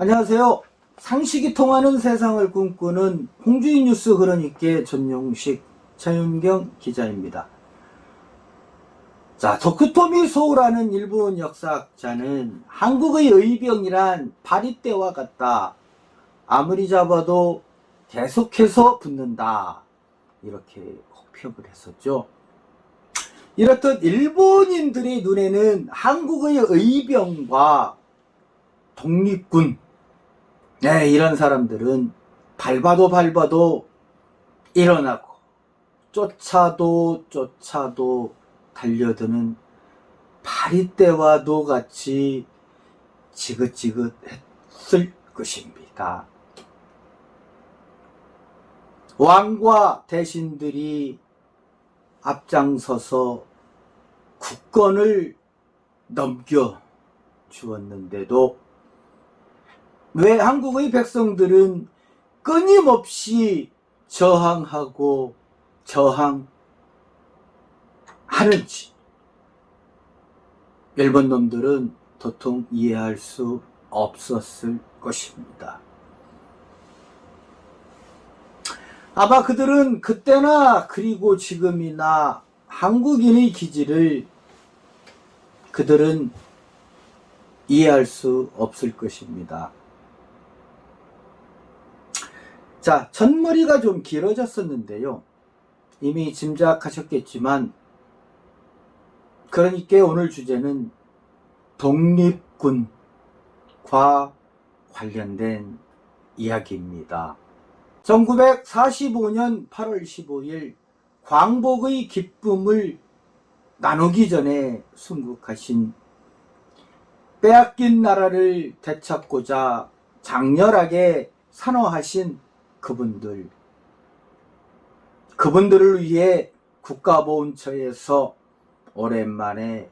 안녕하세요. 상식이 통하는 세상을 꿈꾸는 홍주인 뉴스 그러니께 전용식 차윤경 기자입니다. 자, 도쿠토미 소우라는 일본 역사학자는 한국의 의병이란 파리떼와 같다. 아무리 잡아도 계속해서 붙는다. 이렇게 혹평을 했었죠. 이렇듯 일본인들의 눈에는 한국의 의병과 독립군, 이런 사람들은 밟아도 일어나고 쫓아도 달려드는 파리떼와도 같이 지긋지긋했을 것입니다. 왕과 대신들이 앞장서서 국권을 넘겨주었는데도 왜 한국의 백성들은 끊임없이 저항하고 저항하는지 일본 놈들은 도통 이해할 수 없었을 것입니다. 아마 그들은 그때나 그리고 지금이나 한국인의 기질을 그들은 이해할 수 없을 것입니다. 자, 첫머리가 좀 길어졌었는데요. 이미 짐작하셨겠지만, 그러니까 오늘 주제는 독립군과 관련된 이야기입니다. 1945년 8월 15일 광복의 기쁨을 나누기 전에 순국하신, 빼앗긴 나라를 되찾고자 장렬하게 산호하신 그분들을 위해 국가보훈처에서 오랜만에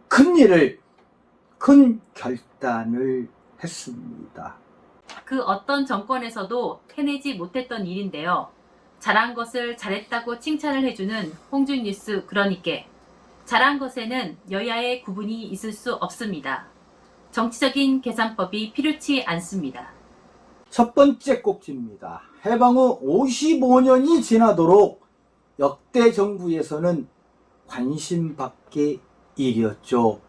큰 결단을 했습니다. 그 어떤 정권에서도 해내지 못했던 일인데요. 잘한 것을 잘했다고 칭찬을 해주는 홍준 뉴스 그러니께 잘한 것에는 여야의 구분이 있을 수 없습니다. 정치적인 계산법이 필요치 않습니다. 첫 번째 꼭지입니다. 해방 후 55년이 지나도록 역대 정부에서는 관심밖에 일이었죠.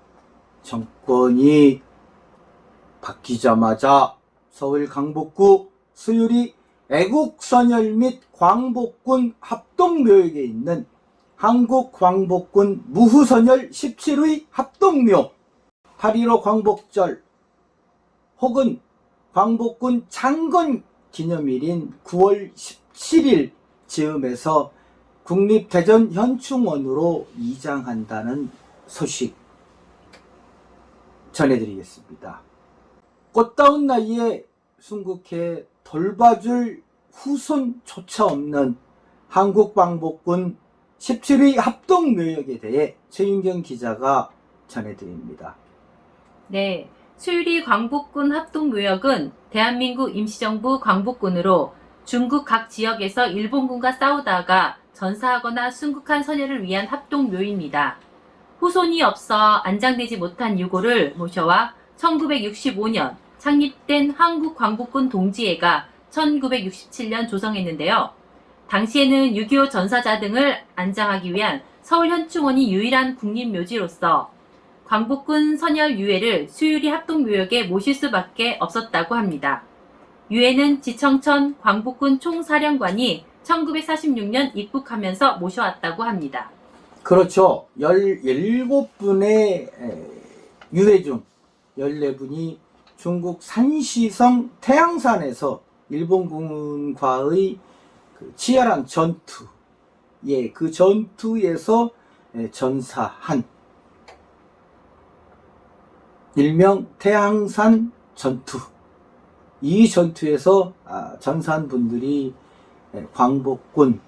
정권이 바뀌자마자 서울 강북구 수유리 애국선열 및 광복군 합동묘역에 있는 한국광복군 무후선열 17의 합동묘, 8.15 광복절 혹은 광복군 창건 기념일인 9월 17일 즈음에서 국립대전 현충원으로 이장한다는 소식 전해드리겠습니다. 꽃다운 나이에 순국해 돌봐줄 후손조차 없는 한국광복군 17위 합동묘역에 대해 최윤경 기자가 전해드립니다. 네, 수유리 광복군 합동묘역은 대한민국 임시정부 광복군으로 중국 각 지역에서 일본군과 싸우다가 전사하거나 순국한 선열을 위한 합동묘입니다. 후손이 없어 안장되지 못한 유고를 모셔와 1965년 창립된 한국광복군 동지회가 1967년 조성했는데요. 당시에는 6.25 전사자 등을 안장하기 위한 서울현충원이 유일한 국립묘지로서 광복군 선열 유해를 수유리 합동묘역에 모실 수밖에 없었다고 합니다. 유해는 지청천 광복군 총사령관이 1946년 입국하면서 모셔왔다고 합니다. 그렇죠. 17분의 유해 중 14분이 중국 산시성 태양산에서 일본군과의 치열한 전투, 그 전투에서 전사한 일명 태양산 전투, 이 전투에서 전사한 분들이 광복군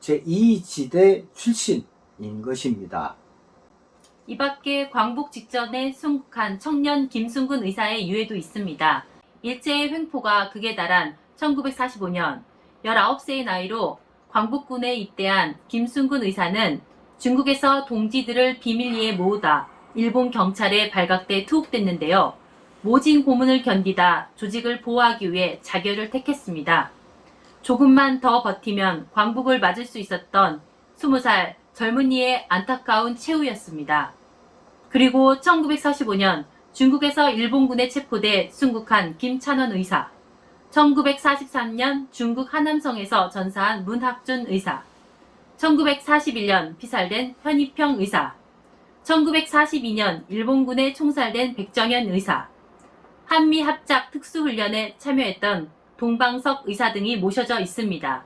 제2지대 출신인 것입니다. 이 밖에 광복 직전에 순국한 청년 김순근 의사의 유해도 있습니다. 일제의 횡포가 극에 달한 1945년 19세의 나이로 광복군에 입대한 김순근 의사는 중국에서 동지들을 비밀리에 모으다 일본 경찰에 발각돼 투옥됐는데요. 모진 고문을 견디다 조직을 보호하기 위해 자결을 택했습니다. 조금만 더 버티면 광복을 맞을 수 있었던 20살 젊은이의 안타까운 최후였습니다. 그리고 1945년 중국에서 일본군에 체포돼 순국한 김찬원 의사, 1943년 중국 하남성에서 전사한 문학준 의사, 1941년 피살된 현희평 의사, 1942년 일본군에 총살된 백정현 의사, 한미 합작 특수훈련에 참여했던 동방석 의사 등이 모셔져 있습니다.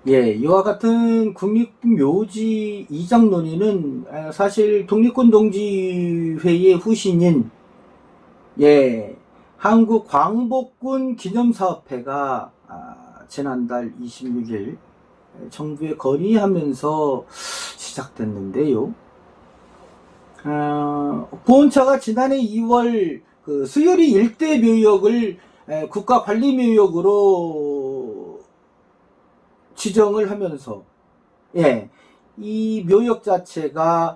예, 이와 같은 국립묘지 이장 논의는 사실 독립군 동지회의 후신인 한국 광복군 기념사업회가 지난달 26일 정부에 건의하면서 시작됐는데요. 보훈처가 지난해 2월 수유리 일대 묘역을 국가관리묘역으로 지정을 하면서 이 묘역 자체가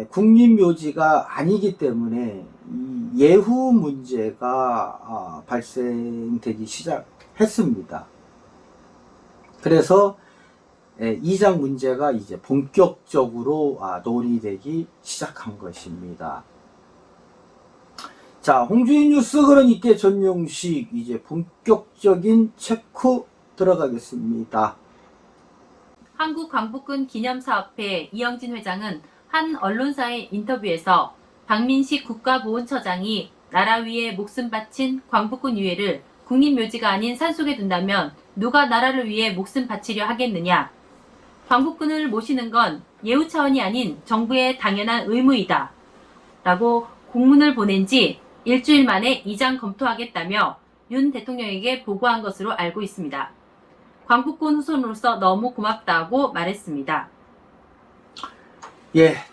국립묘지가 아니기 때문에 이 예후 문제가 발생되기 시작했습니다. 그래서 이장 문제가 이제 본격적으로 논의되기 시작한 것입니다. 자, 홍주인 뉴스 그러니까 전용식 이제 본격적인 체크 들어가겠습니다. 한국광복군 기념사업회 이영진 회장은 한 언론사의 인터뷰에서 박민식 국가보훈처장이 나라 위에 목숨 바친 광복군 유해를 국립묘지가 아닌 산속에 둔다면 누가 나라를 위해 목숨 바치려 하겠느냐. 광복군을 모시는 건 예우 차원이 아닌 정부의 당연한 의무이다. 라고 공문을 보낸 지 일주일 만에 이장 검토하겠다며 윤 대통령에게 보고한 것으로 알고 있습니다. 광복군 후손으로서 너무 고맙다고 말했습니다.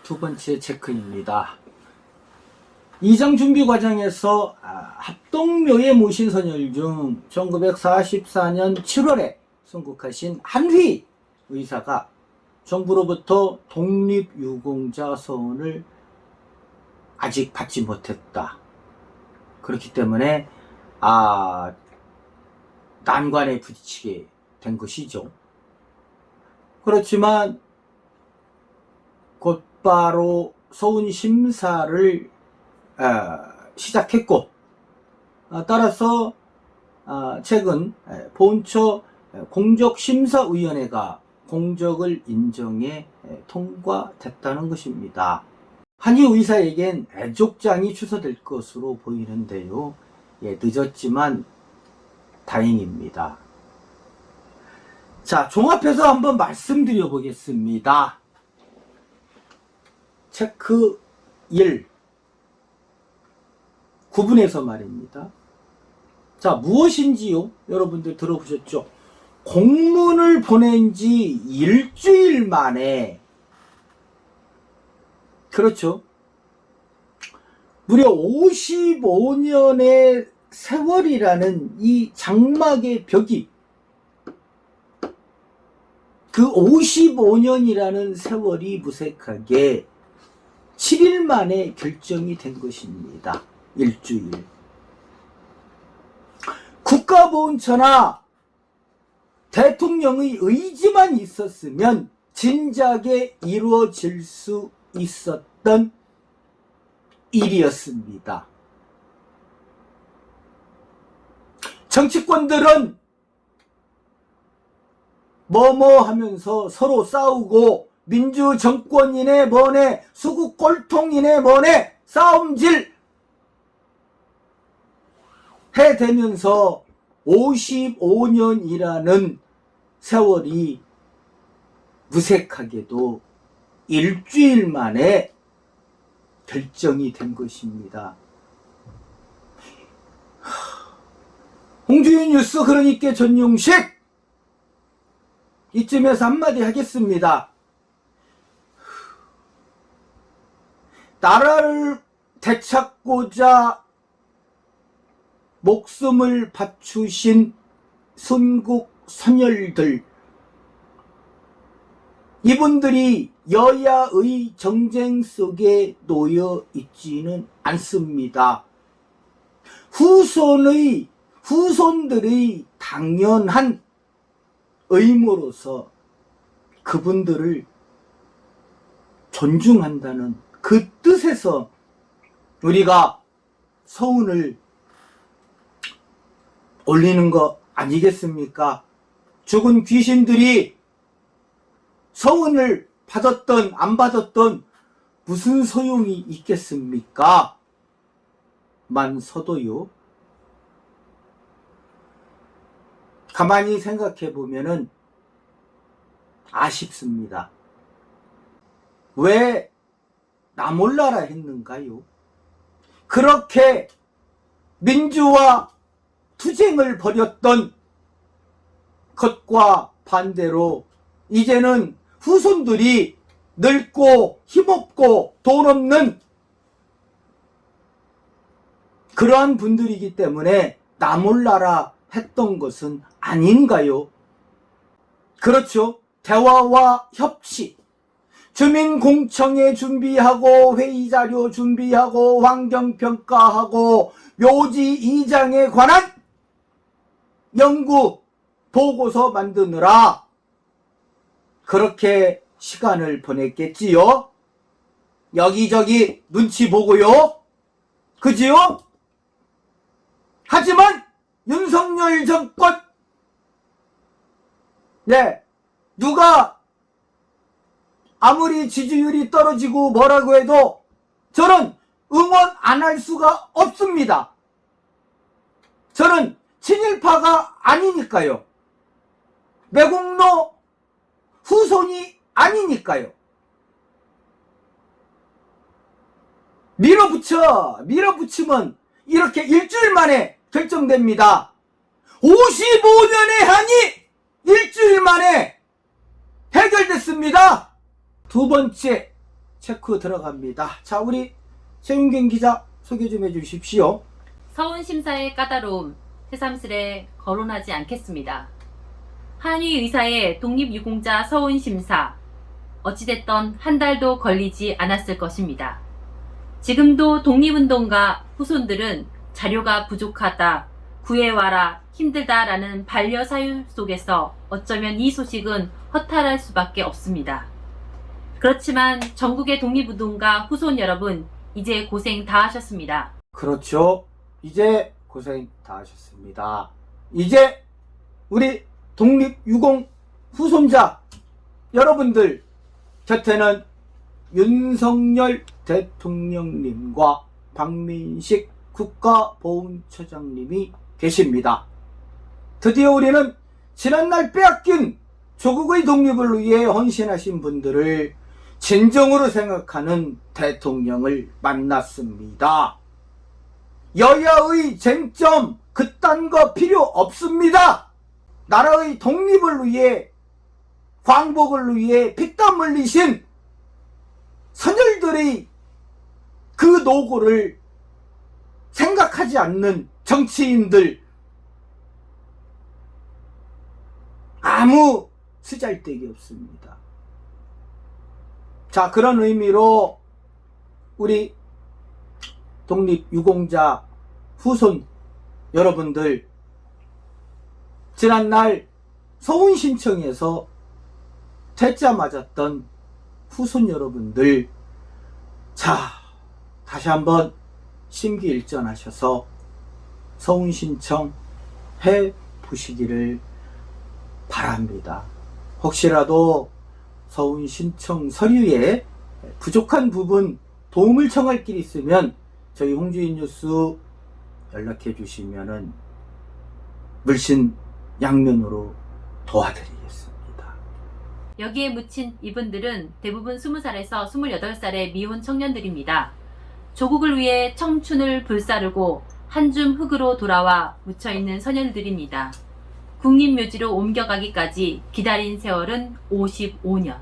두 번째 체크입니다. 이장 준비 과정에서 합동묘에 모신 선열 중 1944년 7월에 순국하신 한휘 의사가 정부로부터 독립유공자 서원을 아직 받지 못했다. 그렇기 때문에 난관에 부딪히게 된 것이죠. 그렇지만 곧바로 서운 심사를 시작했고, 따라서 최근 보훈처 공적심사위원회가 공적을 인정해 통과됐다는 것입니다. 한희 의사에겐 애족장이 추서될 것으로 보이는데요. 늦었지만 다행입니다. 자, 종합해서 한번 말씀드려 보겠습니다. 체크 1. 구분해서 말입니다. 자, 무엇인지요? 여러분들 들어보셨죠? 공문을 보낸 지 일주일 만에, 그렇죠, 무려 55년의 세월이라는 이 장막의 벽이, 그 55년이라는 세월이 무색하게 7일 만에 결정이 된 것입니다. 일주일. 국가보훈처나 대통령의 의지만 있었으면 진작에 이루어질 수 있었던 일이었습니다. 정치권들은 뭐뭐 하면서 서로 싸우고 민주정권이네 뭐네 수국골통이네 뭐네 싸움질 해대면서 55년이라는 세월이 무색하게도 일주일 만에 결정이 된 것입니다. 홍주인 뉴스 그러니까 전용식 이쯤에서 한마디 하겠습니다. 나라를 되찾고자 목숨을 바추신 순국 선열들, 이분들이 여야의 정쟁 속에 놓여 있지는 않습니다. 후손들의 당연한 의무로서 그분들을 존중한다는 그 뜻에서 우리가 서운을 올리는 거 아니겠습니까? 죽은 귀신들이 서운을 받았던 안 받았던 무슨 소용이 있겠습니까? 만서도요. 가만히 생각해 보면은 아쉽습니다. 왜 나 몰라라 했는가요? 그렇게 민주화 투쟁을 벌였던 것과 반대로 이제는 후손들이 늙고 힘없고 돈 없는 그러한 분들이기 때문에 나 몰라라 했던 것은 아닌가요? 그렇죠. 대화와 협치, 주민공청회 준비하고 회의자료 준비하고 환경평가하고 묘지 이장에 관한 연구 보고서 만드느라 그렇게 시간을 보냈겠지요. 여기저기 눈치 보고요. 그지요? 하지만 윤석열 정권, 누가 아무리 지지율이 떨어지고 뭐라고 해도 저는 응원 안 할 수가 없습니다. 저는 친일파가 아니니까요. 매국노 후손이 아니니까요. 밀어붙이면 이렇게 일주일 만에 결정됩니다. 55년의 한이 일주일 만에 해결됐습니다. 두 번째 체크 들어갑니다. 자, 우리 최윤경 기자 소개 좀 해주십시오. 서운심사의 까다로움 새삼스레 거론하지 않겠습니다. 한위 의사의 독립유공자 서운심사, 어찌됐던 한 달도 걸리지 않았을 것입니다. 지금도 독립운동가 후손들은 자료가 부족하다, 구해와라, 힘들다라는 반려사유 속에서 어쩌면 이 소식은 허탈할 수밖에 없습니다. 그렇지만 전국의 독립운동가 후손 여러분, 이제 고생 다 하셨습니다. 그렇죠. 이제 고생 다 하셨습니다. 이제 우리 독립유공 후손자 여러분들 곁에는 윤석열 대통령님과 박민식 국가보훈처장님이 계십니다. 드디어 우리는 지난날 빼앗긴 조국의 독립을 위해 헌신하신 분들을 진정으로 생각하는 대통령을 만났습니다. 여야의 쟁점 그딴 거 필요 없습니다. 나라의 독립을 위해, 광복을 위해 피땀 흘리신 선열들의 그 노고를 생각하지 않는 정치인들, 아무 쓰잘데기 없습니다. 자, 그런 의미로 우리 독립유공자 후손 여러분들, 지난날 서운신청에서 퇴짜 맞았던 후손 여러분들, 자, 다시 한번 심기일전하셔서 서운신청 해 보시기를 바랍니다. 혹시라도 서운신청 서류에 부족한 부분 도움을 청할 길이 있으면 저희 홍주인 뉴스 연락해 주시면은 물신 양면으로 도와드리겠습니다. 여기에 묻힌 이분들은 대부분 20살에서 28살의 미혼 청년들입니다. 조국을 위해 청춘을 불사르고 한 줌 흙으로 돌아와 묻혀있는 소년들입니다. 국립묘지로 옮겨가기까지 기다린 세월은 55년.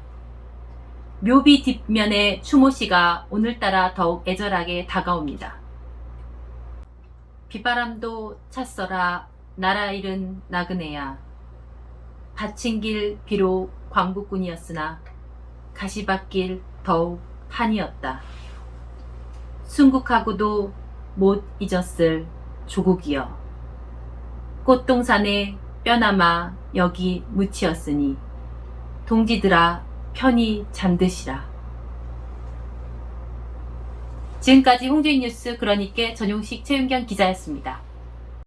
묘비 뒷면의 추모시가 오늘따라 더욱 애절하게 다가옵니다. 빗바람도 찼어라 나라 잃은 나그네야. 바친 길 비록 광복군이었으나 가시밭길 더욱 한이었다. 순국하고도 못 잊었을 조국이여. 꽃동산에 뼈나마 여기 묻히었으니 동지들아 편히 잠드시라. 지금까지 홍주인 뉴스 그러니께 전용식 최윤경 기자였습니다.